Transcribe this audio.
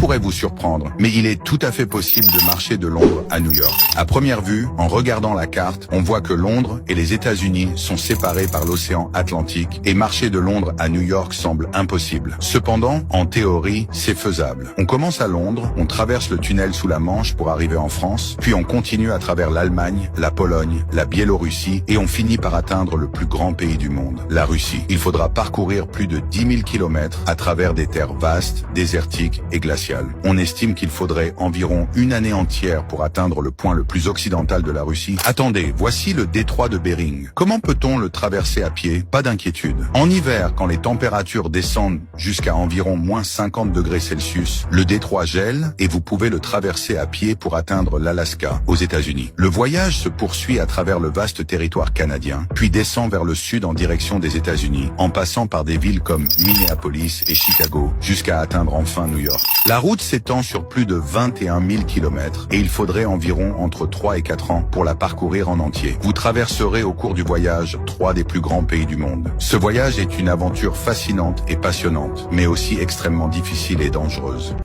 pourrait vous surprendre, mais il est tout à fait possible de marcher de Londres à New York. À première vue, en regardant la carte, on voit que Londres et les États-Unis sont séparés par l'océan Atlantique et marcher de Londres à New York semble impossible. Cependant, en théorie, c'est faisable. On commence à Londres, on traverse le tunnel sous la Manche pour arriver en France, puis on continue à travers l'Allemagne, la Pologne, la Biélorussie et on finit par atteindre le plus grand pays du monde, la Russie. Il faudra parcourir plus de 10 000 kilomètres à travers des terres vastes, désertiques et glaciales. On estime qu'il faudrait environ une année entière pour atteindre le point le plus occidental de la Russie. Attendez, voici le détroit de Bering. Comment peut-on le traverser à pied? Pas d'inquiétude. En hiver, quand les températures descendent jusqu'à environ moins 50 degrés Celsius, le détroit gèle et vous pouvez le traverser à pied pour atteindre l'Alaska, aux États-Unis. Le voyage se poursuit à travers le vaste territoire canadien, puis descend vers le sud en direction des États-Unis, en passant par des villes comme Minneapolis et Chicago, jusqu'à atteindre enfin New York. La route s'étend sur plus de 21 000 kilomètres et il faudrait environ entre 3 et 4 ans pour la parcourir en entier. Vous traverserez au cours du voyage 3 des plus grands pays du monde. Ce voyage est une aventure fascinante et passionnante, mais aussi extrêmement difficile et dangereuse.